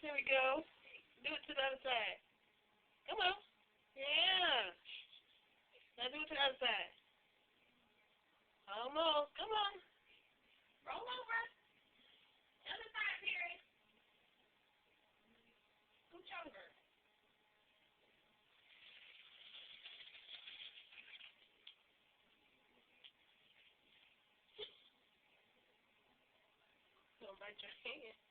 Here we go. Do it to the other side. Come on. Yeah. Now do it to the other side. Almost. Come on. Roll over. Other side, Perry. Scooch over. Don't bite your hand.